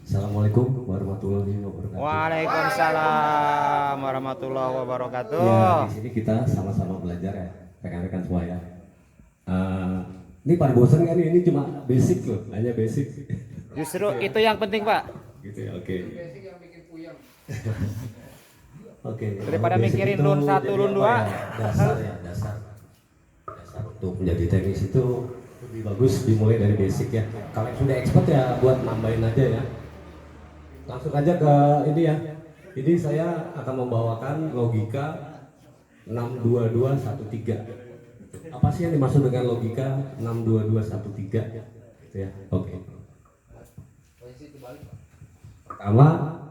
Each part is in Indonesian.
Assalamualaikum warahmatullahi wabarakatuh. Waalaikumsalam warahmatullahi wabarakatuh. Ya, di sini kita sama-sama belajar ya, rekan-rekan semua ya. Ini pada bosan kan? Ini cuma basic loh, hanya basic. Justru itu yang penting, Pak. Gitu ya, oke. Basic yang bikin puyeng. Oke. Daripada Basic mikirin itu lun 1, jadi lun apa 2. ya? Dasar ya, dasar untuk menjadi teknis itu lebih bagus dimulai dari basic ya. Kalau yang sudah expert ya buat nambahin aja ya. Langsung aja ke ini ya. Ini saya akan membawakan logika 62213. Apa sih yang dimaksud dengan logika 62213? Gitu ya. Oke. Pertama,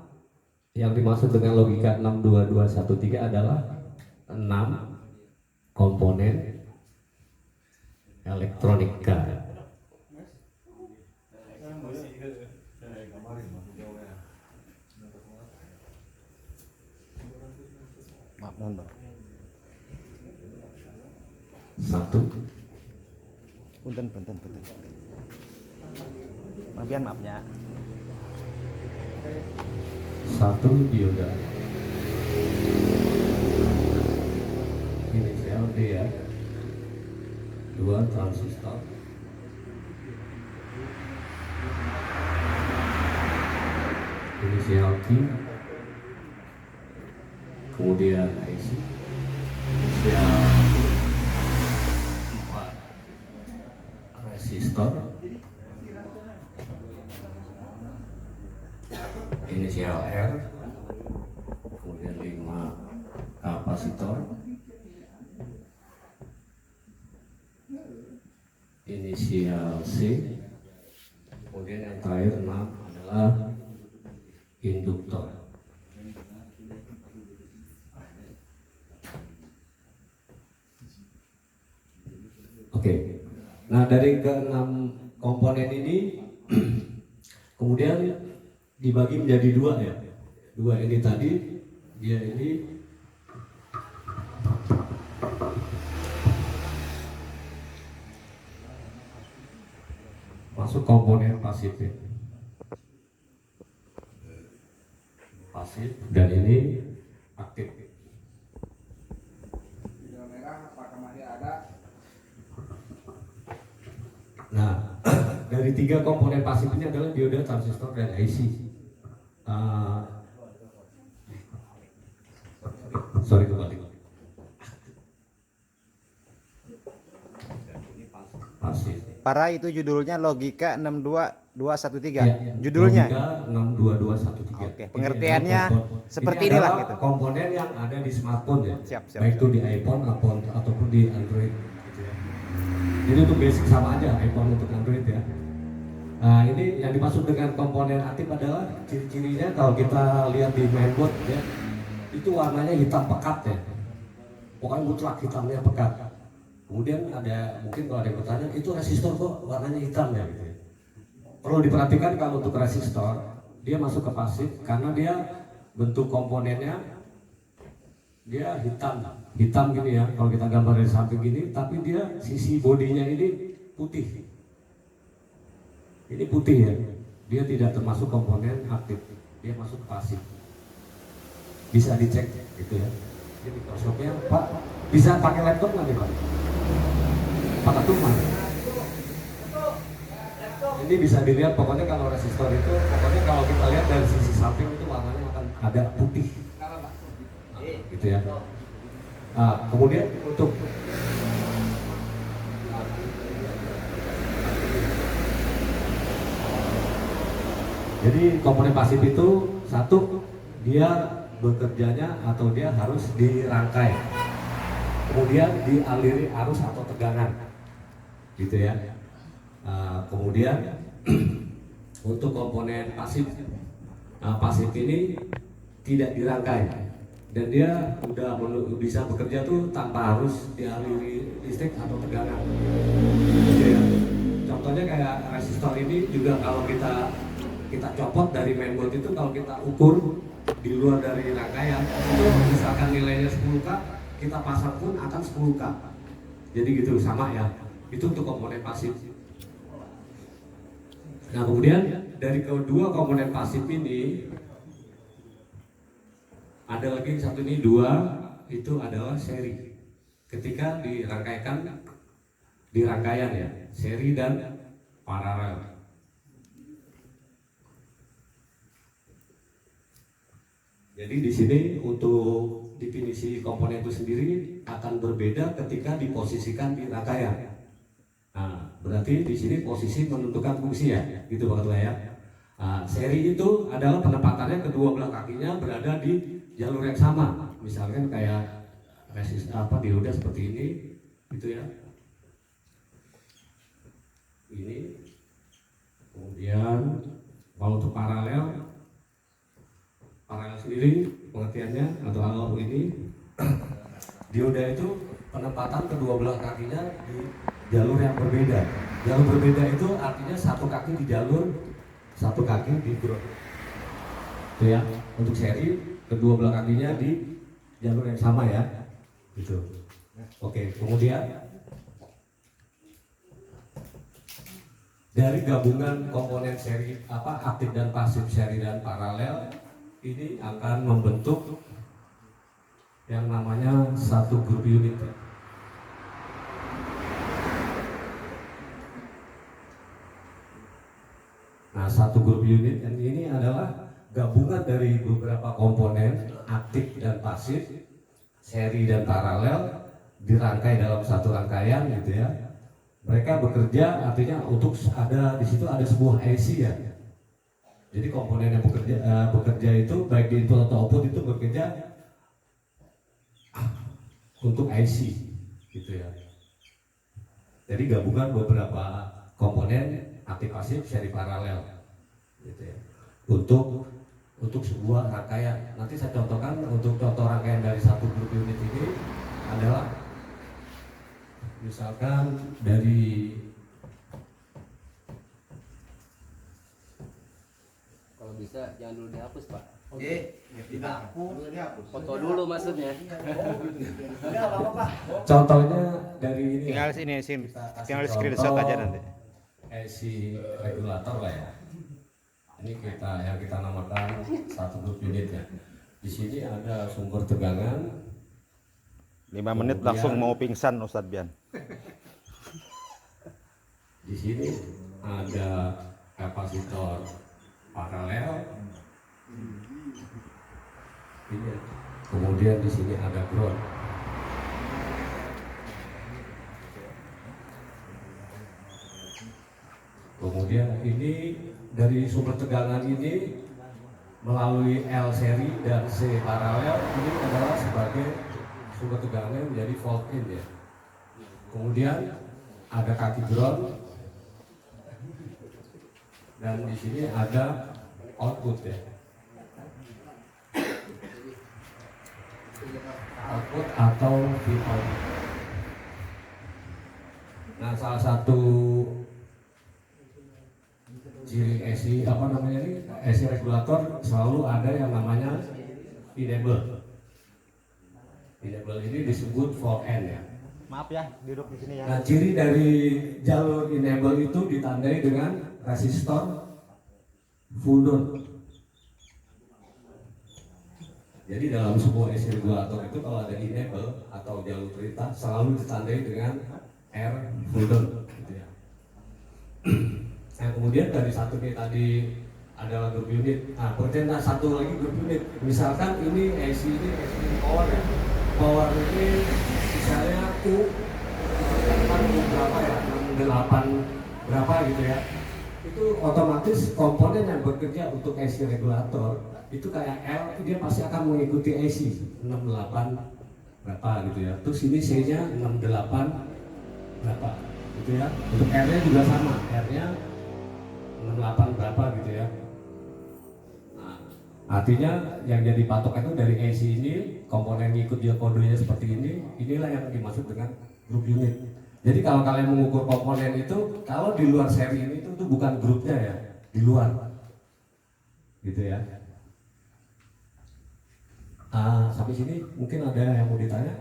yang dimaksud dengan logika 62213 adalah 6 komponen elektronika. Maaf, mohon, Bang. Satu, Punten. Maafkan maafnya. satu dioda. Inisial D ya. 2 transistor. Inisial Q. Kemudian IC. Inisial 4 resistor. Inisial R. Kemudian 5 kapasitor. Inisial C. Kemudian yang terakhir 6 adalah induktor. Oke. Nah, dari keenam komponen ini kemudian dibagi menjadi dua ya. Dua ini tadi, dia ini masuk komponen pasif ya. Pasif dan ini aktif. Video merah apakah masih ada? Nah, dari tiga komponen pasif ini adalah dioda, transistor, dan IC. Sorry kembali. Pasif. Para itu judulnya logika 62213. Ya, Judulnya. logika 62213. Oke, pengertiannya seperti ini inilah adalah gitu. komponen yang ada di smartphone ya. Siap. Baik itu di iPhone ataupun di Android gitu ya. Jadi untuk basic sama aja iPhone untuk Android ya. Nah, ini yang dimaksud dengan komponen aktif adalah ciri-cirinya kalau kita lihat di mainboard ya. Itu warnanya hitam pekat ya. Pokoknya mutlak hitamnya pekat. Kemudian ada mungkin kalau ada yang bertanya, itu resistor kok warnanya hitam ya gitu ya. Perlu diperhatikan kalau untuk resistor, dia masuk ke pasif karena dia bentuk komponennya dia hitam gini ya. Kalau kita gambar dari samping gini, tapi dia sisi bodinya ini putih. Ini putih ya. Dia tidak termasuk komponen aktif. Dia masuk ke pasif. Bisa dicek gitu ya. Ini mikroskopnya, Pak, bisa pakai laptop nggak nih Pak? Pakai tuman. Ini bisa dilihat pokoknya kalau resistor itu, pokoknya kalau kita lihat dari sisi samping itu warnanya akan agak putih. Gitu ya. Nah, kemudian untuk jadi komponen pasif itu satu, dia bekerjanya atau dia harus dirangkai, kemudian dialiri arus atau tegangan, gitu ya. Kemudian untuk komponen pasif, pasif ini tidak dirangkai dan dia udah bisa bekerja tuh tanpa harus dialiri listrik atau tegangan, gitu ya. Contohnya kayak resistor ini juga kalau kita copot dari mainboard itu, kalau kita ukur di luar dari rangkaian itu misalkan nilainya 10K, kita pasang pun akan 10K. Jadi gitu, sama ya. Itu untuk komponen pasif. Nah kemudian dari kedua komponen pasif ini ada lagi satu ini dua, itu adalah seri. Ketika di rangkaian ya, seri dan paralel. Jadi di sini untuk definisi komponen itu sendiri akan berbeda ketika diposisikan di rangkaian. Nah, berarti di sini posisi menentukan fungsi ya, gitu Pak Ketua ya. Nah, seri itu adalah penempatannya kedua belah kakinya berada di jalur yang sama. Misalkan kayak dioda seperti ini, gitu ya. Ini, kemudian kalau untuk paralel sendiri pengertiannya atau alur ini dioda itu penempatan kedua belah kakinya di jalur yang berbeda. Jalur berbeda itu artinya satu kaki di jalur, satu kaki di ground. Itu ya. Untuk seri kedua belah kakinya di jalur yang sama ya. Gitu. Oke, kemudian dari gabungan komponen seri aktif dan pasif, seri dan paralel ini akan membentuk yang namanya satu grup unit. Nah, satu grup unit ini adalah gabungan dari beberapa komponen aktif dan pasif, seri dan paralel dirangkai dalam satu rangkaian gitu ya. Mereka bekerja artinya untuk di situ ada sebuah IC ya. Jadi komponen yang bekerja itu baik di input atau output itu bekerja untuk IC gitu ya. Jadi gabungan beberapa komponen aktif pasif seri paralel gitu ya. Untuk sebuah rangkaian. Nanti saya contohkan untuk contoh rangkaian dari satu grup unit ini adalah misalkan dari bisa jangan dulu dihapus Pak. Dihapus. Foto dulu maksudnya. Contohnya dari ini. Tinggal screenshot aja nanti. IC regulator lah ya. Ini yang kita namakan satu grup unit ya. Di sini ada sumber tegangan. 5 menit langsung mau pingsan Ustadz Bian. Di sini ada kapasitor paralel. Ini. Kemudian di sini ada ground. Kemudian ini dari sumber tegangan ini melalui L seri dan C paralel ini adalah sebagai sumber tegangan menjadi volt in ya. Kemudian ada kaki ground dan di sini ada output ya. Output atau Vout. Nah, salah satu ciri IC IC regulator selalu ada yang namanya enable. Enable ini disebut volt N ya. Maaf ya, duduk di sini ya. Nah, ciri dari jalur enable itu ditandai dengan resistor full down. Jadi dalam sebuah IC regulator itu kalau ada enable atau jalur perintah selalu ditandai dengan R full down gitu ya. Nah, kemudian dari satu ini tadi adalah grup unit. Nah, bercerita satu lagi grup unit. Misalkan ini IC power ya. Power ini misalnya U berapa ya? 68 berapa gitu ya. Itu otomatis komponen yang bekerja untuk IC regulator itu kayak L, dia pasti akan mengikuti IC 68 berapa gitu ya. Terus ini C-nya 68 berapa gitu ya. Untuk R-nya juga sama, R-nya 68 berapa gitu ya. Nah, artinya yang jadi patok itu dari IC ini, komponen ngikut dia kodenya seperti ini, inilah yang dimaksud dengan grup unit. Jadi kalau kalian mengukur komponen itu, kalau di luar seri ini itu bukan grupnya ya, di luar, gitu ya. Sampai sini mungkin ada yang mau ditanya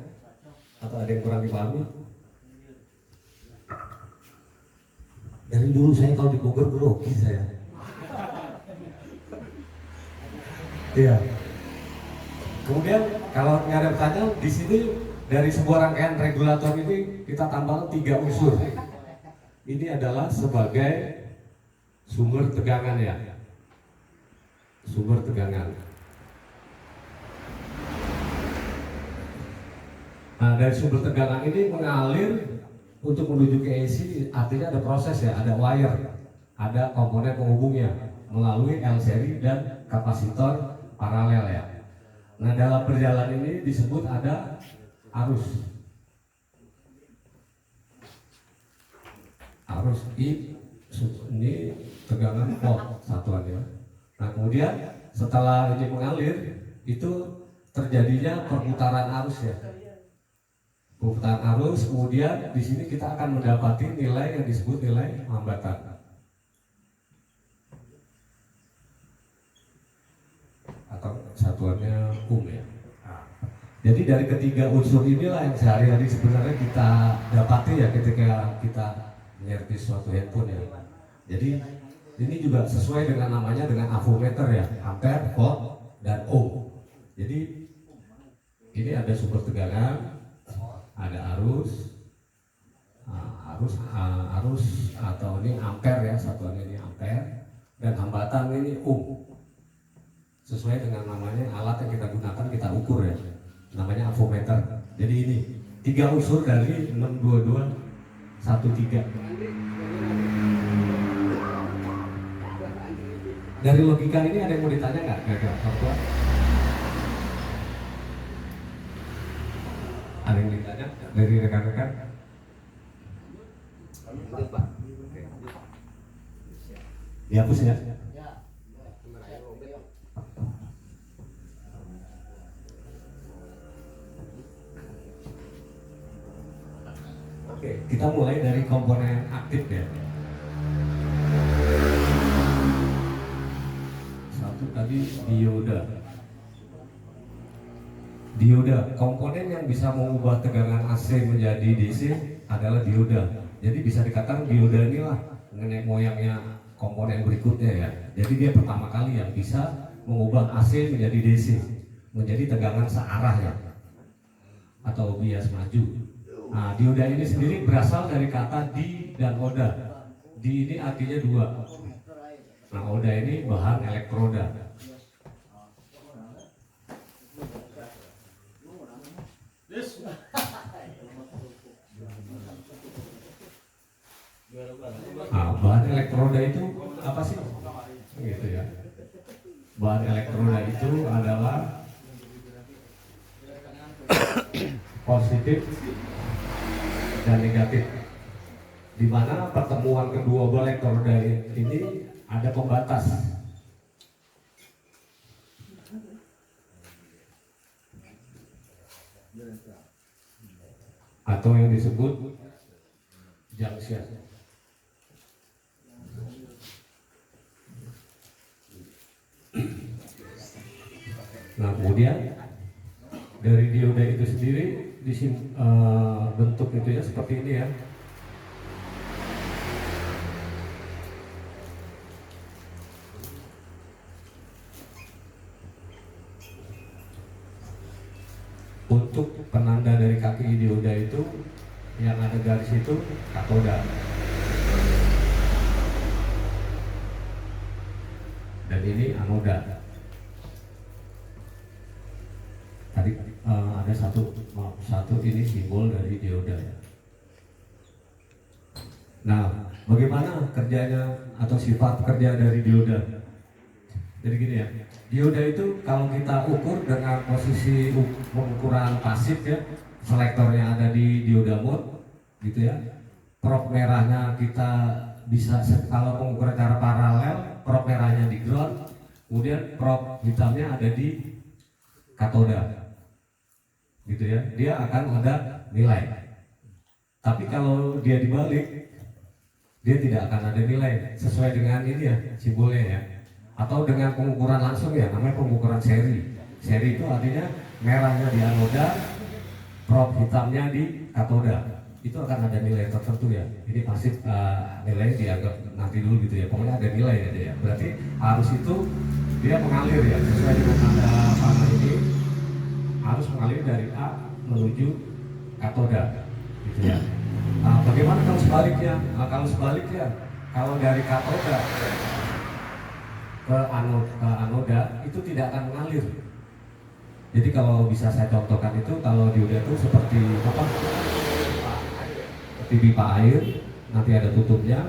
atau ada yang kurang dipahami? Dari dulu saya kalau di Bogor grogi saya. Iya. Kemudian kalau nggak ada pertanyaan, di sini dari sebuah rangkaian regulator ini kita tambahkan 3 unsur. Ini adalah sebagai sumber tegangan ya. Sumber tegangan. Nah, dari sumber tegangan ini mengalir untuk menuju ke AC, artinya ada proses ya, ada wire, ada komponen penghubungnya melalui L seri dan kapasitor paralel ya. Nah, dalam perjalanan ini disebut ada arus. Arus ini tegangan volt satuannya. Nah, kemudian setelah ini mengalir, itu terjadinya perputaran arus ya. Perputaran arus, kemudian di sini kita akan mendapati nilai yang disebut nilai hambatan. Atau satuannya ya. Nah, jadi dari ketiga unsur inilah yang sehari-hari sebenarnya kita dapati ya ketika kita menyervis suatu handphone ya. Jadi ini juga sesuai dengan namanya dengan avometer ya, ampere, volt, dan ohm. Jadi ini ada sumber tegangan, ada arus, arus atau ini ampere ya, satuannya ini ampere, dan hambatan ini ohm. Sesuai dengan namanya alat yang kita gunakan, kita ukur ya, namanya avometer. Jadi ini 3 unsur dari 62213. Dari logika ini ada yang mau ditanya nggak? Ada yang ditanya dari rekan-rekan? Dihapus ya? Oke, kita mulai dari komponen aktif ya. Satu tadi dioda. Dioda, komponen yang bisa mengubah tegangan AC menjadi DC adalah dioda. Jadi bisa dikatakan dioda inilah nenek moyangnya komponen berikutnya ya. Jadi dia pertama kali yang bisa mengubah AC menjadi DC, menjadi tegangan searah ya, atau bias maju. Nah, dioda ini sendiri berasal dari kata di dan oda. Di ini artinya 2. Nah, oda ini bahan elektroda. Nah, bahan elektroda itu apa sih? Gitu ya. Bahan elektroda itu adalah positif dan negatif, di mana pertemuan kedua bola elektroda ini ada pembatas. Atau yang disebut junction. Nah, kemudian dari dioda itu sendiri bentuk itu ya seperti ini ya. Untuk penanda dari kaki dioda itu yang ada garis itu katoda. Dan ini anoda. Tadi ada satu ini simbol dari dioda ya. Nah, bagaimana kerjanya atau sifat kerja dari dioda? Jadi gini ya, dioda itu kalau kita ukur dengan posisi pengukuran pasif ya, selektornya ada di dioda mode, gitu ya. Prop merahnya kita bisa, kalau pengukuran secara paralel, prop merahnya di ground, kemudian prop hitamnya ada di katoda, gitu ya. Dia akan ada nilai. Tapi kalau dia dibalik, dia tidak akan ada nilai sesuai dengan ini ya, simbolnya ya. Atau dengan pengukuran langsung ya, namanya pengukuran seri. Seri itu artinya merahnya di anoda, prop hitamnya di katoda. itu akan ada nilai tertentu ya. Ini pasif nilai dianggap nanti dulu gitu ya. Pokoknya ada nilai ya, ya. Berarti arus itu dia mengalir ya sesuai dengan tanda panah ini, harus mengalir dari A menuju katoda gitu ya. Bagaimana kalau sebaliknya? Kalau sebaliknya, kalau dari katoda ke anoda itu tidak akan mengalir. Jadi kalau bisa saya contohkan itu, kalau dioda itu seperti apa? Seperti pipa air, nanti ada tutupnya,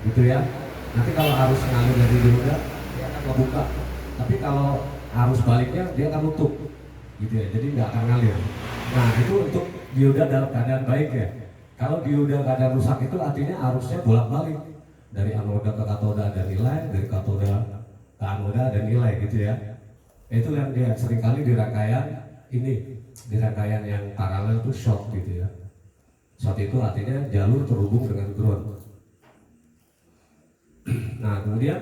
gitu ya. Nanti kalau arus mengalir dari dioda, dia akan membuka. Tapi kalau arus baliknya, dia akan nutup, gitu ya. Jadi nggak akan ngalir. Nah itu untuk dioda dalam keadaan baik ya. Kalau dioda keadaan rusak itu artinya arusnya bolak-balik dari anoda ke katoda ada nilai, dari katoda ke anoda ada nilai, gitu ya. Itu yang dia seringkali di rangkaian ini, di rangkaian yang paralel itu short gitu ya. Short itu artinya jalur terhubung dengan ground. Nah kemudian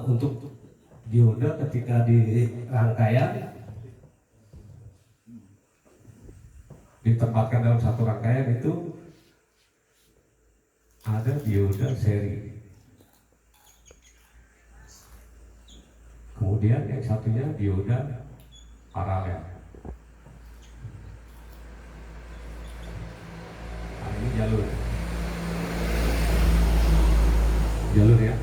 untuk dioda ketika di rangkaian ditempatkan dalam satu rangkaian itu ada dioda seri. Kemudian yang satunya dioda paralel. Nah, ini jalur ya.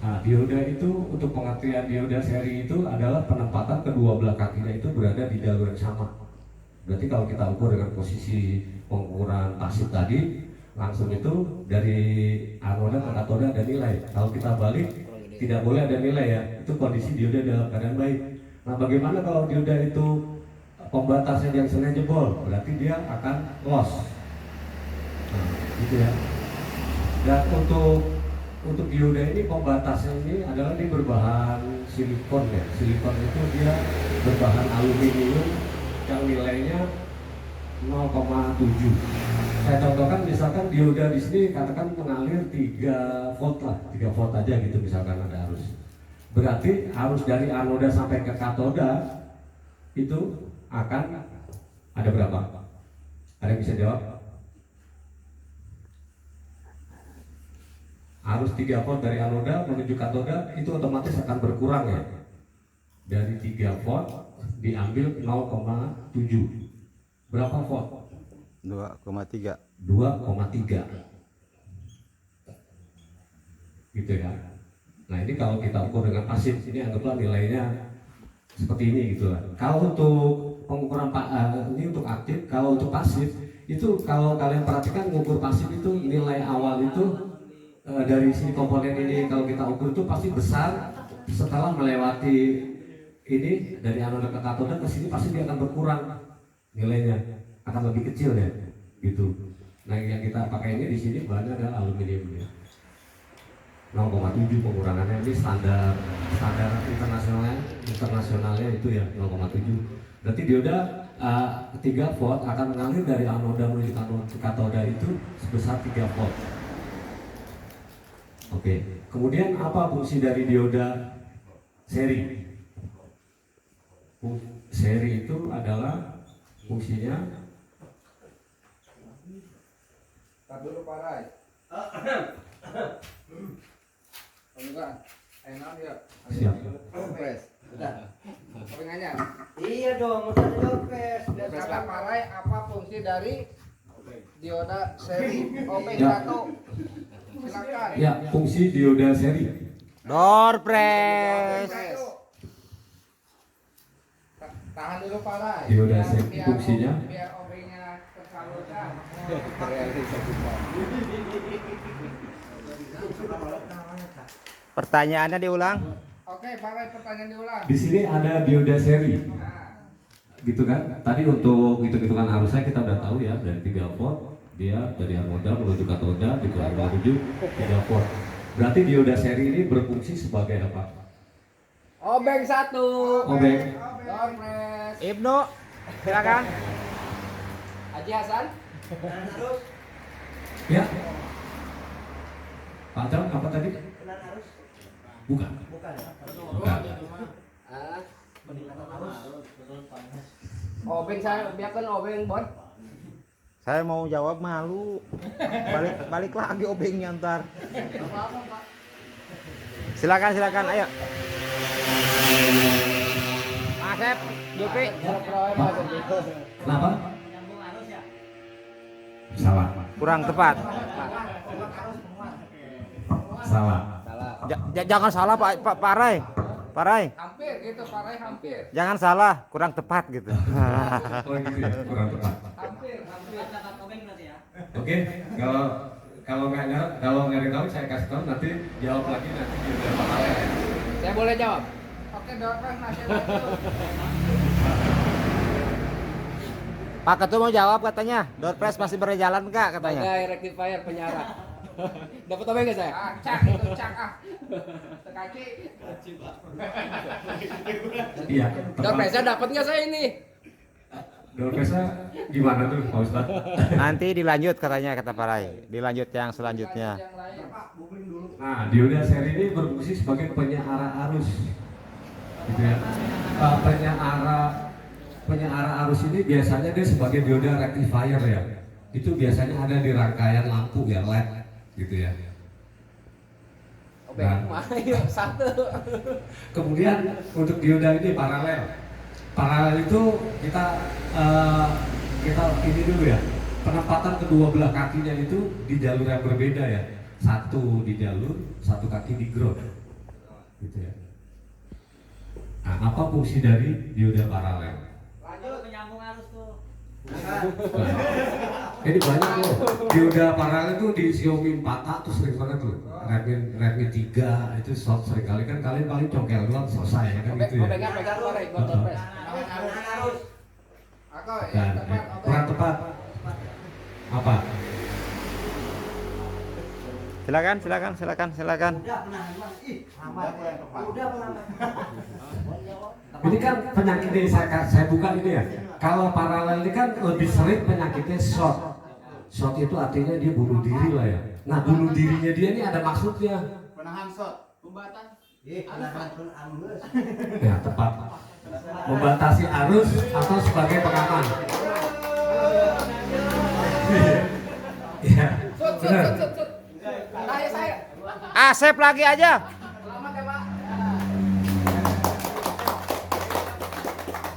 Nah, dioda itu untuk pengertian dioda seri itu adalah penempatan kedua belah kakinya itu berada di jalur yang sama. Berarti kalau kita ukur dengan posisi pengukuran pasif tadi, langsung itu dari anoda ke katoda ada nilai. Kalau kita balik tidak boleh ada nilai ya, itu kondisi dioda dalam keadaan baik. Nah bagaimana kalau dioda itu pembatasnya jangsennya jebol, berarti dia akan loss. Nah gitu ya. Dan untuk dioda ini pembatasnya ini adalah dia berbahan silikon ya. Silikon itu dia berbahan aluminium yang nilainya 0,7. Saya contohkan misalkan dioda di sini katakan mengalir 3 volt lah, 3 volt aja gitu misalkan ada arus. Berarti arus dari anoda sampai ke katoda itu akan ada berapa? Ada yang bisa jawab? Arus 3 volt dari anoda menuju katoda itu otomatis akan berkurang ya. Dari 3 volt diambil 0,7. Berapa volt? 2,3. 2,3 gitu ya. Nah ini kalau kita ukur dengan pasif, ini anggaplah nilainya seperti ini gitu lah. Kalau untuk pengukuran ini untuk aktif, kalau untuk pasif itu kalau kalian perhatikan mengukur pasif itu nilai awal itu dari sini komponen ini kalau kita ukur itu pasti besar. Setelah melewati ini dari anoda ke katoda ke sini pasti dia akan berkurang nilainya, akan lebih kecil ya gitu. Nah yang kita pakai ini di sini bahannya adalah aluminium ya. 0,7 pengurangannya ini standar internasionalnya itu ya 0,7. Berarti dioda 3 volt akan mengalir dari anoda menuju katoda itu sebesar 3 volt. Oke. Kemudian apa fungsi dari dioda seri? Seri itu adalah fungsinya. Tar dulu parai. Enggak, enak ya. Siap. Kompres. Udah. Pengennya. Iya dong, udah dopes. Kata parai apa fungsi dari dioda seri OP1? Ya. Silakan. Ya, fungsi dioda seri. Door press. Tahan dulu parai. Dioda seri fungsinya. Biar OP-nya tersalurkan. Pertanyaannya diulang. Oke, parai pertanyaan diulang. Di sini ada dioda seri. Nah, Gitu kan? Tadi untuk hitung-hitungan arusnya kita udah tahu ya, dari 3 volt dia dari anoda menuju katoda di menuju 3 volt. Berarti dioda seri ini berfungsi sebagai apa? Obeng 1. Obeng. door press. Ibnu, silakan. Haji Hasan. Ya. Pak Jam apa tadi? Bukan. Bukan. Ah. Obeng saya biarkan obeng bon. Saya mau jawab malu. Balik lagi obengnya ntar. Silakan, ayo. Asep, Jupi. Kenapa? Salah. Kurang tepat. Salah. Jangan salah Pak Rai. Pak Rai. Hampir gitu, Pak Rai, hampir. Jangan salah, kurang tepat gitu. Oh gitu ya, kurang tepat. Hampir. Oke, kalau nggak tahu saya kasih tahu nanti jawab lagi nanti di beberapa hal ya. Saya boleh jawab? Oke, doakan masih waktu. Pak Ketua mau jawab katanya. Doorpress masih berjalan Kak katanya. Sebagai rectifier penyiaran. Dapat obeng nggak saya? Ah, cak itu cak ah. Sekaki. Iya. Udah presa dapat nggak saya ini? Doorpress-nya gimana tuh Pak Ustad? Nanti dilanjut katanya kata Pak Rai. Dilanjut yang selanjutnya. Yang lain. Nah, dioda seri ini berfungsi sebagai penyeara arus, gitu ya. Penyeara arus ini biasanya dia sebagai dioda rectifier ya. Itu biasanya ada di rangkaian lampu ya, LED, gitu ya. Obeng mah yuk satu. Kemudian untuk dioda ini paralel. Paralel itu kita ini dulu ya. Penempatan kedua belah kakinya itu di jalur yang berbeda ya. Satu di jalur, satu kaki di ground. Gitu ya. Nah, apa fungsi dari dioda paralel? Lanjut menyambung arus tuh. Ini banyak loh. Dioda paralel itu di Xiaomi 4A tuh sering banget tuh. Redmi 3 itu short sering kali kan kalian paling congkel doang selesai ya kan gitu ya. Obengnya pegang Pak Rai, buat doorpress. Arus. Aku yang Dan tepat. kurang tepat. Apa? Silakan. Udah pernah Mas. Ih, udah pernah. Ini kan penyakitnya saya buka ini ya. Kalau paralel ini kan lebih sering penyakitnya short. Short itu artinya dia bunuh diri lah ya. Nah bunuh dirinya dia ini ada maksudnya. Penahan shot. Pembatas. Angus. Ya tepat. Membatasi arus atau sebagai pengaman. Iya. Benar. Saya. Asep lagi aja. Selamat ya, Pak.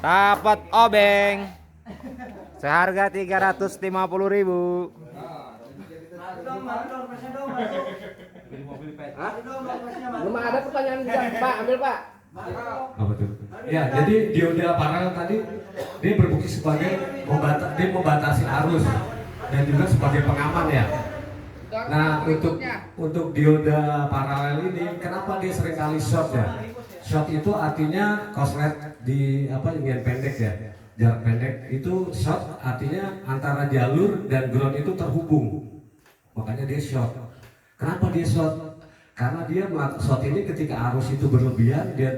Dapat obeng. Seharga 350.000. Belum ada pertanyaan juga, Pak. Ambil Pak. Apa tuh? Ya, jadi dioda paralel tadi dia berfungsi sebagai membatasi arus dan juga sebagai pengaman ya. Nah, untuk dioda paralel ini kenapa dia sering kali short ya? Short itu artinya korslet di yang pendek ya. Jarak pendek itu short artinya antara jalur dan ground itu terhubung. Makanya dia short. Kenapa dia short? Karena dia short ini ketika arus itu berlebihan dia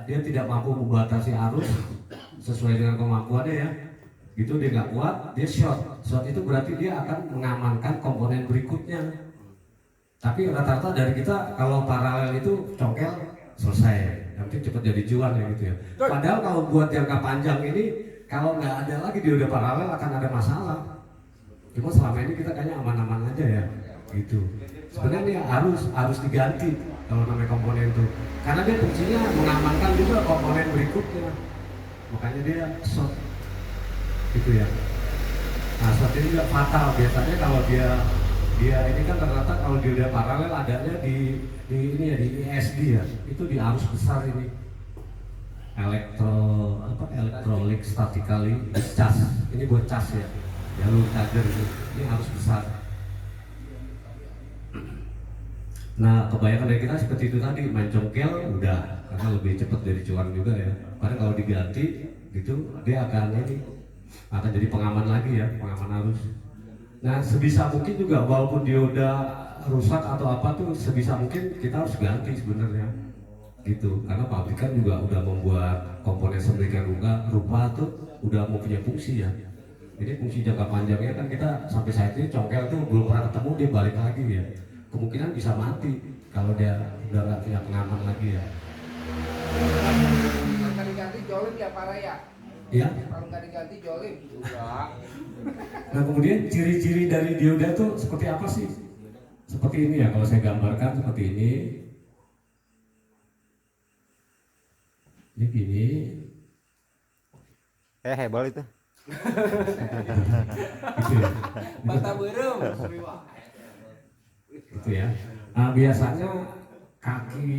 tidak mampu membatasi arus sesuai dengan kemampuannya ya. Gitu dia nggak kuat, dia short. Short itu berarti dia akan mengamankan komponen berikutnya. Tapi rata-rata dari kita kalau paralel itu congkel selesai, nanti cepat jadi jual ya gitu ya. Padahal kalau buat jangka panjang ini kalau nggak ada lagi dioda paralel akan ada masalah. Cuma selama ini kita kayaknya aman-aman aja ya, gitu. Sebenarnya harus diganti kalau namanya komponen itu, karena dia fungsinya mengamankan juga komponen berikutnya. Makanya dia short, gitu ya. Nah short ini juga fatal biasanya kalau dia ini kan ternyata kalau dioda paralel adanya di ESD ya, itu di arus besar ini. Electrolytic statically discharge. Ini buat cas ya, jalur charger ini harus besar. Nah kebanyakan dari kita seperti itu tadi, main congkel udah, karena lebih cepat dari cuan juga ya. Karena kalau diganti gitu dia akan jadi pengaman lagi ya, pengaman arus. Nah sebisa mungkin juga walaupun dioda rusak atau apa tuh sebisa mungkin kita harus ganti sebenarnya. Gitu, karena pabrikan juga udah membuat komponen sedemikian rupa tuh udah mempunyai fungsi ya. Jadi fungsi jangka panjangnya kan kita sampai saat ini congkel tuh belum pernah ketemu dia balik lagi ya. Kemungkinan bisa mati kalau dia udah nggak punya pengaman lagi ya. Akan diganti jolin ya Pak Rai ya. Ya. Kalau nggak diganti jolim. Nah kemudian ciri-ciri dari dioda tuh seperti apa sih? Seperti ini ya, kalau saya gambarkan seperti ini. Ini gini. Hebel itu. Gitu ya. Bata berem. Gitu ya. Nah, biasanya kaki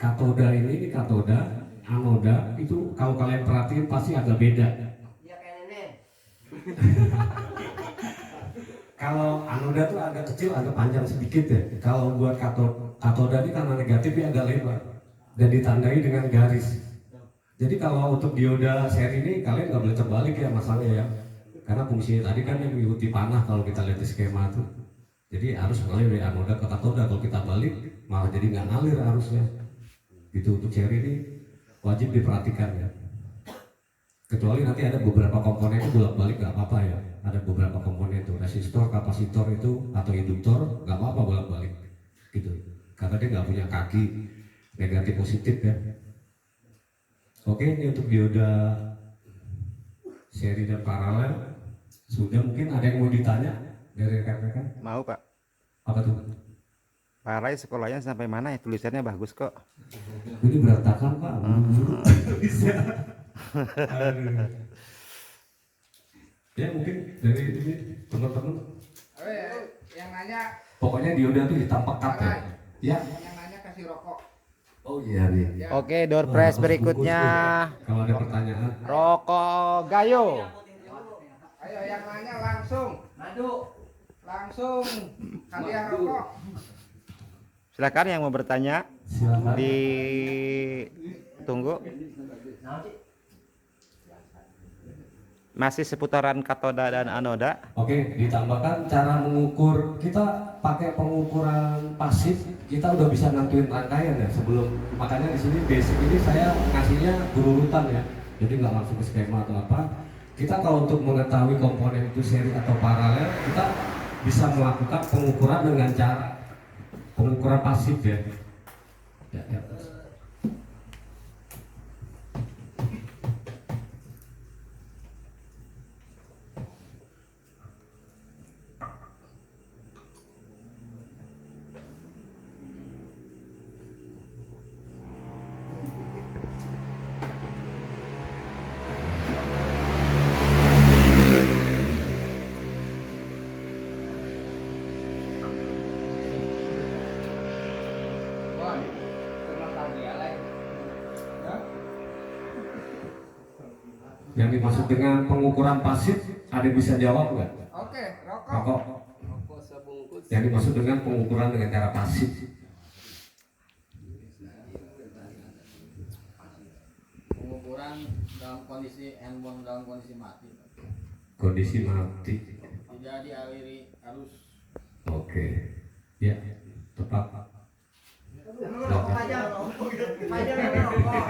katoda ini katoda, anoda itu kalau kalian perhatiin pasti agak beda. Iya kayak nenek. Kalau anoda tuh agak kecil, agak panjang sedikit ya. Kalau buat katoda ini karena negatif ya agak lebar dan ditandai dengan garis. Jadi kalau untuk dioda seri ini kalian nggak boleh terbalik ya masalahnya ya. Karena fungsinya tadi kan yang mengikuti panah kalau kita lihat di skema tuh. Jadi harus mengalir dari anoda ke katoda. Kalau kita balik malah jadi nggak ngalir arusnya. Gitu untuk seri ini wajib diperhatikan ya. Kecuali nanti ada beberapa komponen itu bolak-balik nggak apa-apa ya. Ada beberapa komponen itu resistor, kapasitor itu atau induktor nggak apa-apa bolak-balik gitu. Karena dia nggak punya kaki negatif positif ya. Oke, ini untuk dioda seri dan paralel sudah. Mungkin ada yang mau ditanya dari rekan-rekan? Mau Pak. Apa tuh? Pak Rai sekolahnya sampai mana ya? Tulisannya bagus kok. Ini berantakan Pak. Bisa. Aduh. Ya mungkin dari ini teman-teman. Yang nanya, Pokoknya dioda itu ditampak kat ya. Ya. yang nanya kasih rokok. Oh iya nih. Oke, door prize berikutnya. Kalau ada pertanyaan. Rokok Gayo. Ayo yang nanya langsung, Madu. langsung hadiah rokok. Silakan yang mau bertanya. Silakan. Ditunggu. Masih seputaran katoda dan anoda. Oke, ditambahkan cara mengukur, kita pakai pengukuran pasif, kita udah bisa nentuin rangkaian ya sebelum, makanya di sini basic ini saya ngasihnya berurutan ya, jadi nggak langsung ke skema atau apa. Kita kalau untuk mengetahui komponen itu seri atau paralel, kita bisa melakukan pengukuran dengan cara pengukuran pasif ya. Ya. Wah, tenang tadi ya lagi. Yang dimaksud dengan pengukuran pasif, ada yang bisa jawab nggak? Oke, rokok. Rokok. Rokok sebungkus. Yang dimaksud dengan pengukuran dengan cara pasif. Pengukuran dalam kondisi handphone dalam kondisi mati, Kondisi mati. tidak dialiri arus. Oke. Ya, tepat. Rokok aja. Aja rokok.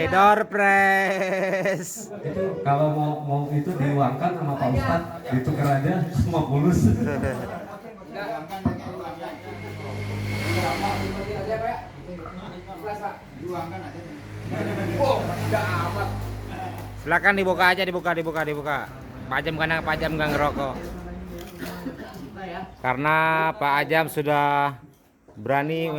Door prize. Itu kalau mau itu diuangkan sama Pak Ustadz, ditukar aja semua bulus. Oh, tidak amat. Silakan dibuka aja, dibuka. Pak Ajam nggak ngerokok. Karena Pak Ajam sudah berani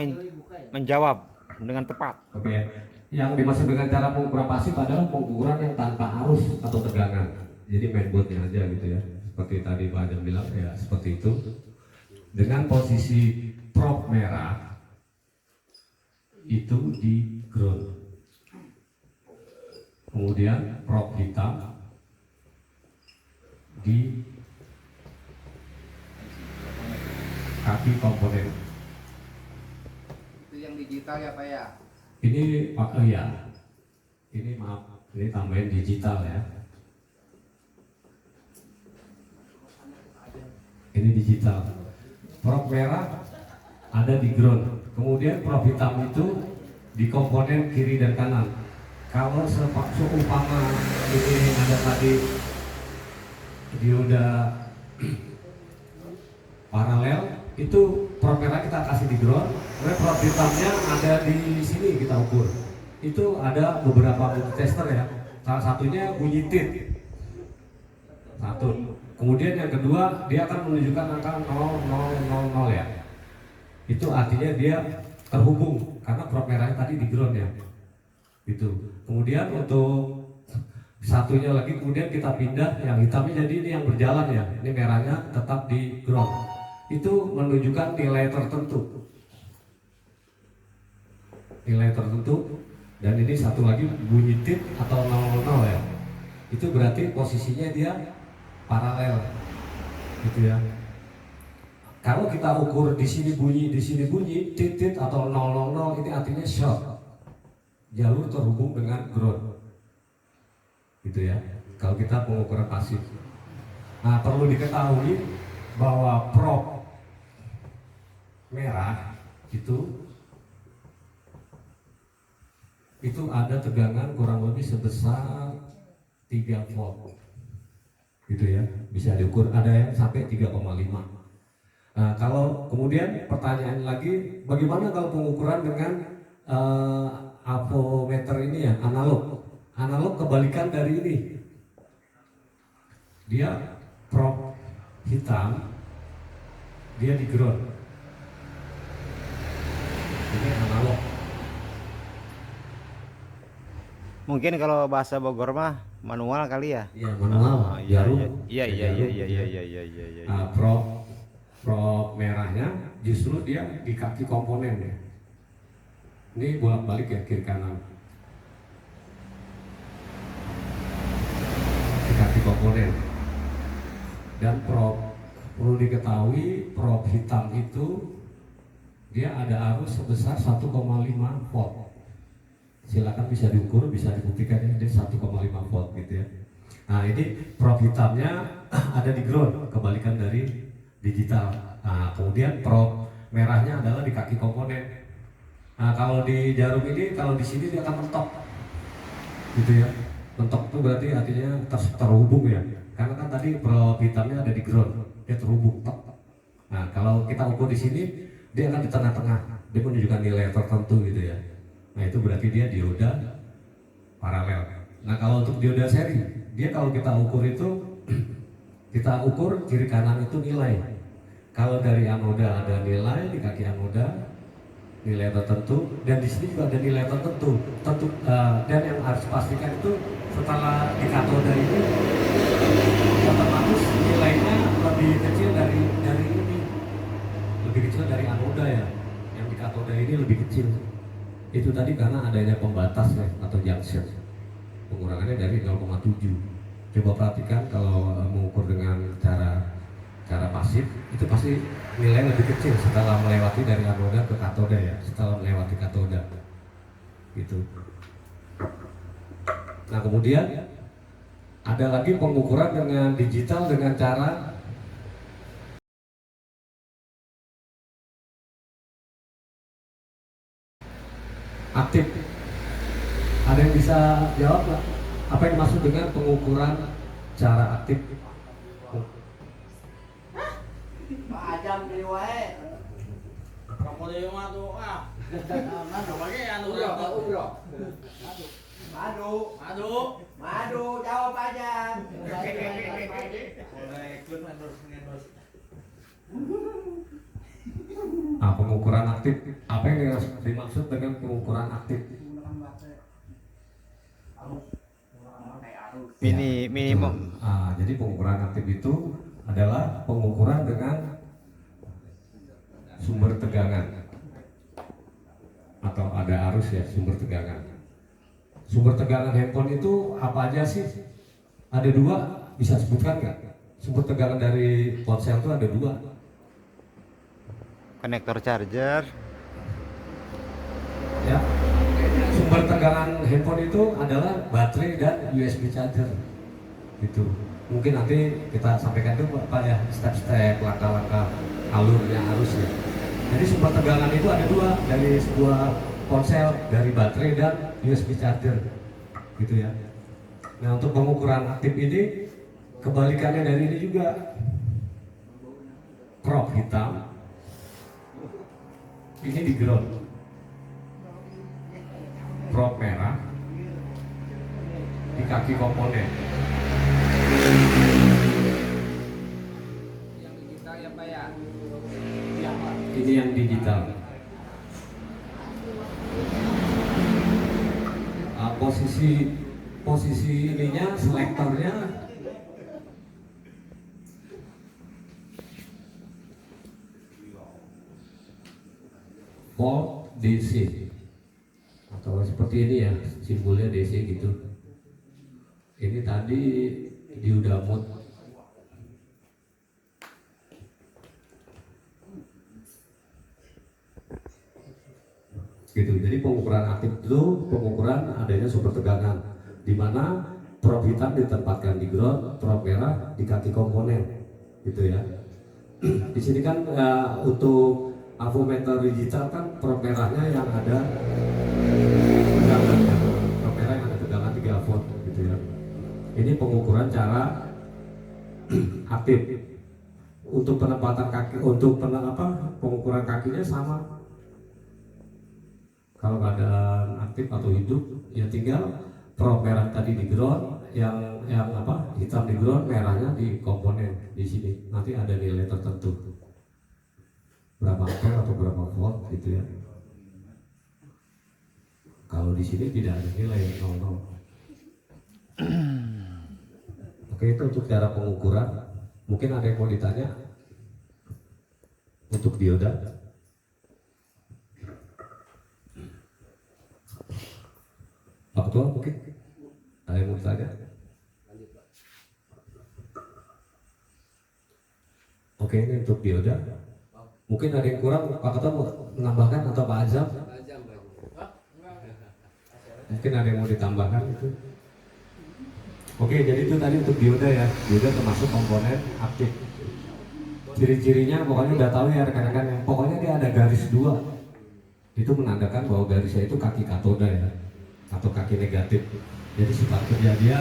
menjawab dengan tepat. Oke. Yang dimaksud dengan cara pengukuran pasif adalah pengukuran yang tanpa arus atau tegangan. Jadi mainboardnya aja gitu ya. Seperti tadi Pak Ajam bilang ya seperti itu. Dengan posisi prop merah itu di ground. Kemudian prop hitam di kaki komponen. Itu yang digital ya Pak ya. Ini ya. Ini maaf, ini tambahin digital ya. Ini digital. Prop merah ada di ground. Kemudian prop hitam itu di komponen kiri dan kanan. Kalau seumpama ini ada tadi dioda paralel, itu prop merah kita kasih di ground, kemudian prop hitamnya ada di sini kita ukur. Itu ada beberapa multitester ya, Salah satunya bunyi tit. Satu. Kemudian yang kedua dia akan menunjukkan angka 0000 ya. Itu artinya dia terhubung karena probe merahnya tadi di ground ya. Itu. Kemudian untuk satunya lagi kemudian kita pindah yang hitamnya jadi ini yang berjalan ya. Ini merahnya tetap di ground. Itu menunjukkan nilai tertentu. Nilai tertentu dan ini satu lagi bunyi tit atau 00 ya. Itu berarti posisinya dia paralel gitu ya. Kalau kita ukur di sini bunyi, titit atau 000 ini artinya short, jalur terhubung dengan ground, gitu ya. Kalau kita pengukuran pasif. Nah perlu diketahui bahwa probe merah itu ada tegangan kurang lebih sebesar 3 volt. Gitu ya, bisa diukur ada yang sampai 3,5. Nah, kalau kemudian pertanyaan lagi, bagaimana kalau pengukuran dengan avometer ini ya, analog? Analog kebalikan dari ini. Dia probe hitam, dia di ground. Ini analog. Mungkin kalau bahasa Bogor mah manual kali ya. Iya, manual. Jarum. Iya. Nah, probe merahnya justru dia di kaki komponen ya. Ini bolak-balik ya kiri kanan. Di kaki komponen. Dan probe perlu diketahui probe hitam itu dia ada arus sebesar 1,5 volt. Silakan bisa diukur, bisa dibuktikan ya, dia 1,5 volt gitu ya. Nah ini probe hitamnya ada di ground, kebalikan dari digital. Nah kemudian probe merahnya adalah di kaki komponen. Nah kalau di jarum ini, kalau di sini dia akan mentok, gitu ya. Mentok itu berarti artinya terhubung ya. Karena kan tadi probe hitamnya ada di ground, dia terhubung. Nah kalau kita ukur di sini, dia akan di tengah-tengah, dia menunjukkan nilai tertentu gitu ya. Nah itu berarti dia dioda paralel. Nah kalau untuk dioda seri, dia kalau kita ukur itu kita ukur kiri kanan itu nilai. Kalau dari anoda ada nilai di kaki anoda nilai tertentu dan di sini juga ada nilai tertentu. Dan yang harus pastikan itu setelah di katoda ini otomatis nilainya lebih kecil dari ini, lebih kecil dari anoda ya. Yang di katoda ini lebih kecil. Itu tadi karena adanya pembatas ya, atau junction. Pengurangannya dari 0,7. Coba perhatikan kalau mengukur dengan cara pasif itu pasti nilai lebih kecil setelah melewati dari anoda ke katoda ya, setelah melewati katoda. Gitu. Nah, kemudian ada lagi pengukuran dengan digital dengan cara aktif. Ada yang bisa jawab nggak? Apa yang dimaksud dengan pengukuran cara aktif? Pak Ajam beli wae. Kamu di rumah tuh Madu lagi anu Madu jawab aja. Nah, pengukuran aktif. Apa yang dimaksud dengan pengukuran aktif? Minimum. Jadi pengukuran aktif itu adalah pengukuran dengan sumber tegangan atau ada arus ya, sumber tegangan. Sumber tegangan handphone itu apa aja sih? Ada dua, bisa sebutkan nggak? Sumber tegangan dari ponsel itu ada dua. Konektor charger. Ya, sumber tegangan handphone itu adalah baterai dan USB charger. Gitu. Mungkin nanti kita sampaikan dulu Pak ya, step-step, langkah-langkah alurnya arusnya. Jadi sumber tegangan itu ada dua, dari sebuah ponsel, dari baterai dan USB charger, gitu ya. Nah untuk pengukuran aktif ini kebalikannya dari ini juga, probe hitam, ini di ground, probe merah, di kaki komponen. Yang digital ya Pak ya. Ini yang digital. Posisi ininya selektornya volt DC atau seperti ini ya, simbolnya DC gitu. Ini tadi dioda mode. Gitu. Jadi pengukuran aktif itu pengukuran adanya sumber tegangan, di mana prob hitam ditempatkan di ground, prob merah di kaki komponen, gitu ya. Di sini kan untuk avometer digital kan prob merahnya yang ada tegangannya, prob merah yang ada tegangan 3 volt, gitu ya. Ini pengukuran cara aktif. Untuk penempatan kaki, untuk pengukuran kakinya sama. Kalau keadaan aktif atau hidup, ya tinggal prob merah tadi di ground, yang hitam di ground, merahnya di komponen di sini. Nanti ada nilai tertentu, berapa ampere atau berapa volt gitu ya. Kalau di sini tidak ada nilai 00. Oke, itu untuk cara pengukuran. Mungkin ada yang mau ditanya untuk dioda. Pak Ketua mungkin ada yang mau ditanya? Oke, ini untuk dioda. Mungkin ada yang kurang, Pak Ketua mau menambahkan atau Pak Azam? Mungkin ada yang mau ditambahkan itu. Oke, jadi itu tadi untuk dioda ya. Dioda termasuk komponen aktif. Ciri-cirinya pokoknya udah tahu ya rekan-rekan ya. Pokoknya dia ada garis 2. Itu menandakan bahwa garisnya itu kaki katoda ya, atau kaki negatif. Jadi sifat kerja dia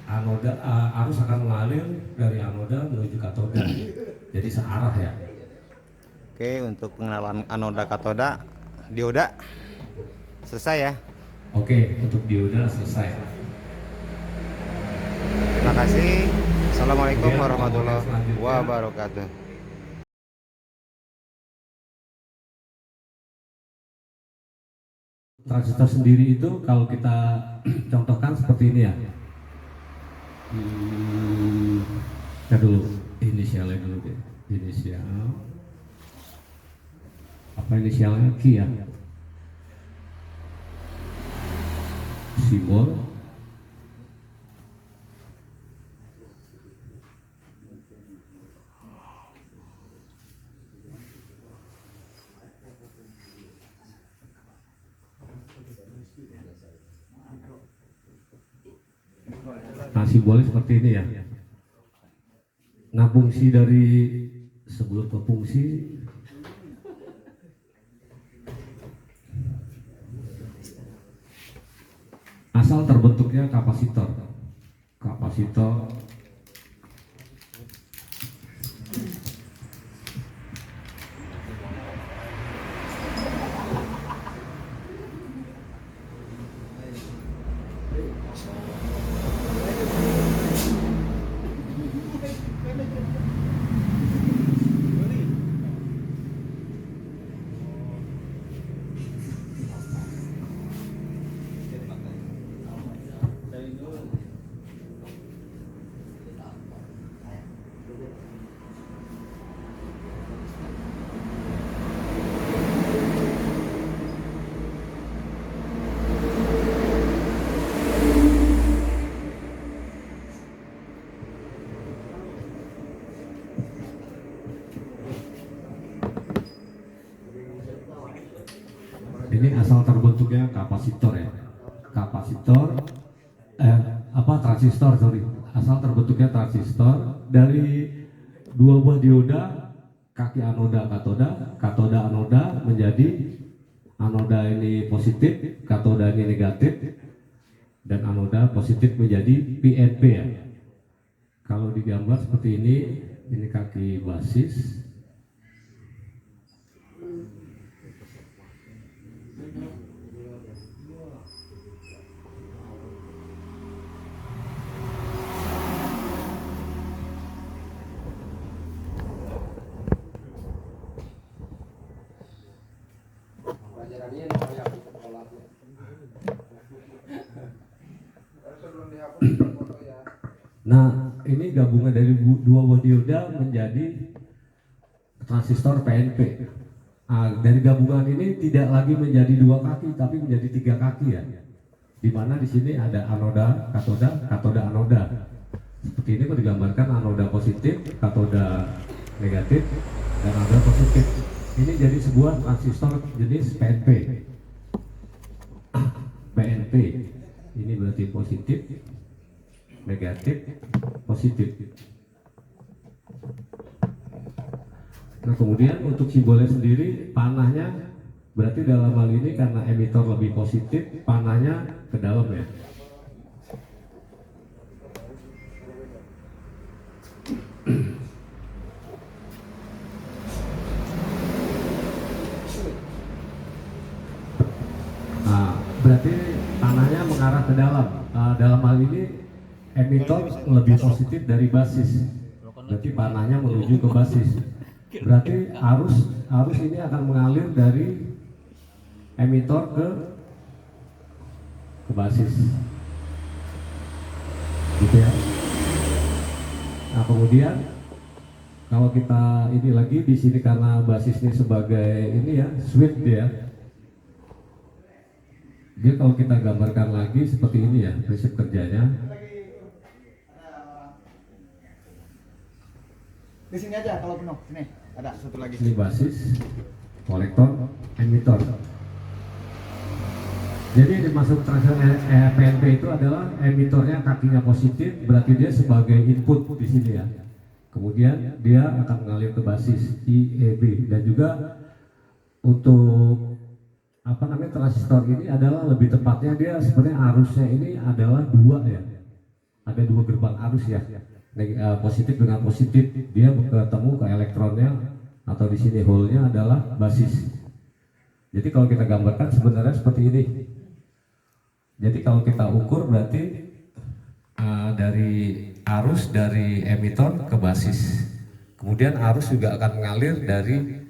anoda, arus akan mengalir dari anoda menuju katoda. Jadi searah ya. Oke, untuk pengenalan anoda katoda dioda selesai ya. Oke, untuk dioda selesai. Terima kasih. Assalamualaikum Kemudian warahmatullahi komponen selanjutnya. wabarakatuh. Transistor sendiri itu kalau kita contohkan seperti ini ya. Kita dulu inisialnya dulu deh. Inisial. Apa inisialnya? Q ya. Simbol. Nah, simbolnya seperti ini ya. Nah, fungsi dari sebelum ke fungsi, asal terbentuknya kapasitor. Kapasitor ini asal terbentuknya kapasitor ya. Kapasitor transistor, sorry. Asal terbentuknya transistor dari 2 buah dioda, kaki anoda katoda, katoda anoda menjadi anoda ini positif, katoda ini negatif, dan anoda positif menjadi PNP ya. Kalau digambar seperti ini kaki basis. Nah, ini gabungan dari dua buah dioda menjadi transistor PNP. Dari gabungan ini tidak lagi menjadi dua kaki, tapi menjadi tiga kaki ya. Di mana di sini ada anoda, katoda, katoda, anoda. Seperti ini kok digambarkan anoda positif, katoda negatif, dan anoda positif. Ini jadi sebuah transistor jenis PNP. PNP. Ini berarti positif, negatif, positif. Nah, kemudian untuk simbolnya sendiri, panahnya berarti dalam hal ini karena emitor lebih positif, panahnya ke dalam ya. Nah, berarti panahnya mengarah ke dalam. Dalam hal ini emitor lebih positif dari basis. Berarti panahnya menuju ke basis. Berarti arus ini akan mengalir dari emitor ke basis. Gitu ya. Nah, kemudian kalau kita ini lagi di sini karena basis ini sebagai ini ya, switch dia. Dia kalau kita gambarkan lagi seperti ini ya, prinsip kerjanya. Di sini aja kalau penuh. Sini ada satu lagi. Ini basis, kolektor, emitor. Jadi yang dimaksud transistor PNP itu adalah emitornya kakinya positif, berarti dia sebagai input di sini ya. Kemudian dia akan mengalir ke basis IEB, dan juga untuk transistor ini adalah lebih tepatnya dia sebenarnya arusnya ini adalah dua ya. Ada dua gerbang arus ya. Positif dengan positif, dia ketemu ke elektronnya atau di sini hole-nya adalah basis. Jadi kalau kita gambarkan sebenarnya seperti ini. Jadi kalau kita ukur berarti dari arus dari emitor ke basis. Kemudian arus juga akan mengalir dari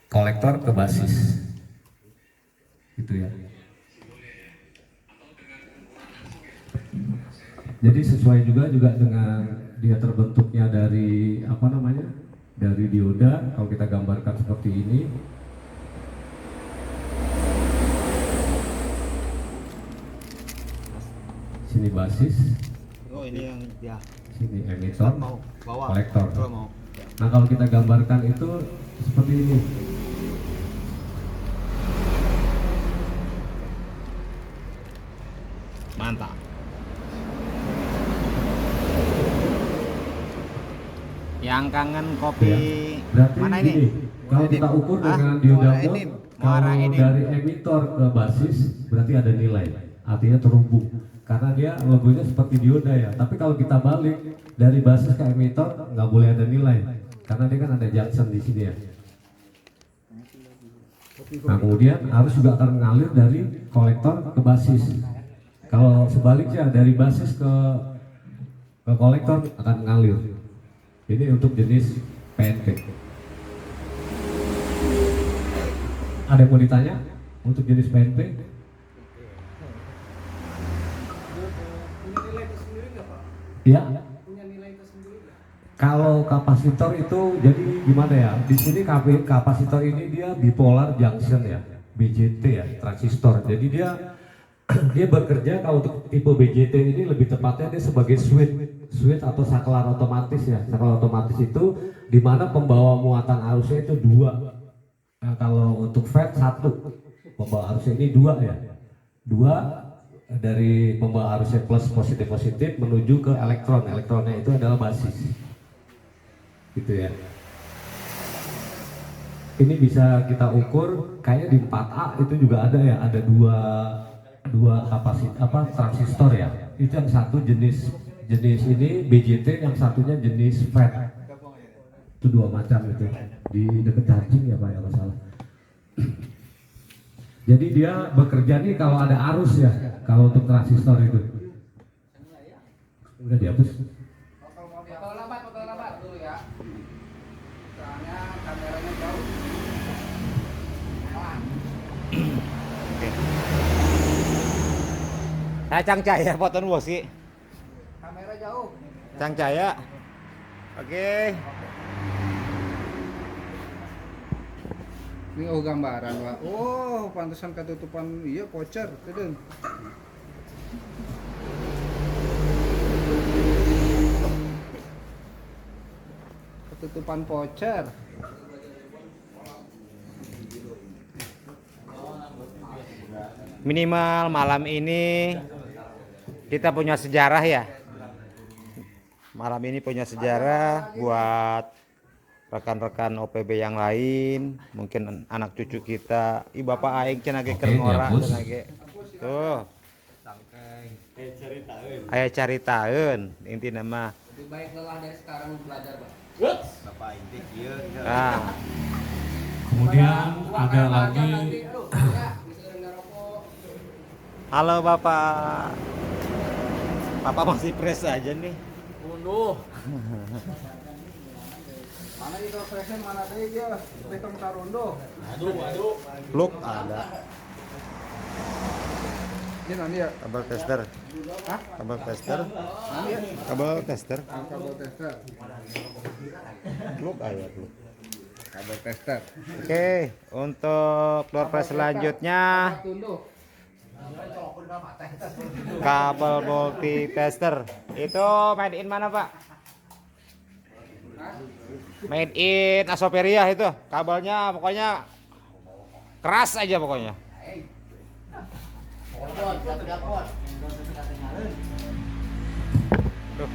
kolektor ke basis. Gitu ya. Jadi sesuai juga dengan dia terbentuknya dari dari dioda. Kalau kita gambarkan seperti ini, sini basis, ini yang ya. sini emitor, Bawa. kolektor. Kalau mau. Nah, kalau kita gambarkan itu seperti ini. Mantap. Yang kangen kopi Ya. Berarti mana gini, ini? kalau kita ukur dengan dioda mode, kalau dari emitor ke basis berarti ada nilai, artinya terhubung. Karena dia logonya seperti dioda ya. Tapi kalau kita balik dari basis ke emitor nggak boleh ada nilai, karena dia kan ada junction di sini ya. Nah, kemudian arus juga akan mengalir dari kolektor ke basis. Kalau sebaliknya dari basis ke kolektor akan mengalir. Ini untuk jenis PNP. Ada yang mau ditanya untuk jenis PNP? Punya nilai tersendiri nggak Pak? Ya. Punya nilai tersendiri nggak? Kalau kapasitor itu jadi gimana ya? Di sini kapasitor ini dia bipolar junction ya, BJT ya, transistor. Jadi dia bekerja kalau untuk tipe BJT ini lebih tepatnya dia sebagai switch atau saklar otomatis ya. Saklar otomatis itu di mana pembawa muatan arusnya itu dua. Nah, kalau untuk FET satu, pembawa arusnya ini dua ya. Dua dari pembawa arusnya plus positif menuju ke elektron. Elektronnya itu adalah basis. Gitu ya. Ini bisa kita ukur kayak di 4A itu juga ada ya, ada dua transistor ya. Itu yang satu jenis ini BJT, yang satunya jenis FET. Itu dua macam itu di dekat charging ya Pak ya, masalah. Jadi dia bekerja nih kalau ada arus ya, kalau untuk transistor itu. Udah dihapus. Foto lambat dulu ya. Soalnya kameranya jauh. Saya cangcai ya foto nu sih. Kamera jauh. Cang Caya. Oke. Ini oh gambaran, Pak. Oh, pantesan ketutupan iya voucher, tuh. Ketutupan voucher. Minimal malam ini kita punya sejarah ya. Malam ini punya sejarah buat rekan-rekan OPB yang lain, mungkin anak cucu kita. Bapak aing cenah ge keur ngora cenah ge. Tuh. Aya caritaeun intina mah. Lebih baik lelah dari sekarang belajar, Pak. Bapak inti kieu. Nah, Kemudian ada lagi halo Bapak. Bapak masih fresh aja nih. Mana itu present mana deui dia? Betong tarundo. Look ada. Ini nanti ya. Kabel tester. Hah? Kabel tester. Nanti ya. Kabel tester. Kabel tester. Look aya look. Kabel tester. Oke, untuk door prize selanjutnya Tunduh. kabel multi tester. Itu made in mana, Pak? Made in Asoperia itu. Kabelnya pokoknya keras aja pokoknya. Tuh.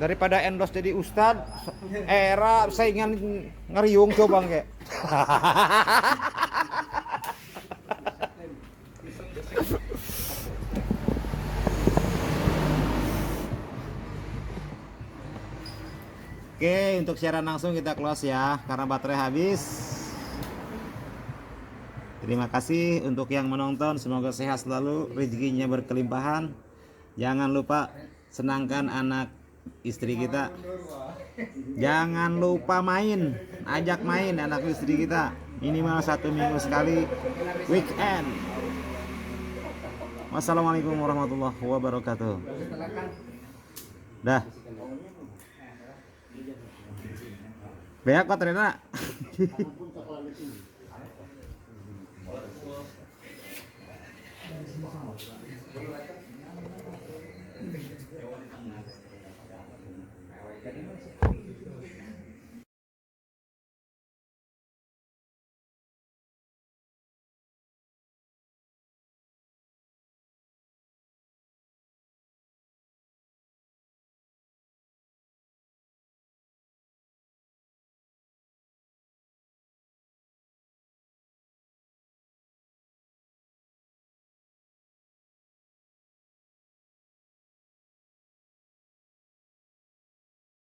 Daripada endorse jadi ustad, era saingan ngeriung coba kayak. Oke, untuk siaran langsung kita close ya karena baterai habis. Terima kasih untuk yang menonton, semoga sehat selalu, rezekinya berkelimpahan. Jangan lupa senangkan anak istri kita. Jangan lupa main, ajak main anak istri kita minimal 1 minggu sekali weekend. Wassalamualaikum warahmatullahi wabarakatuh. Dah. Beak kok ternyata.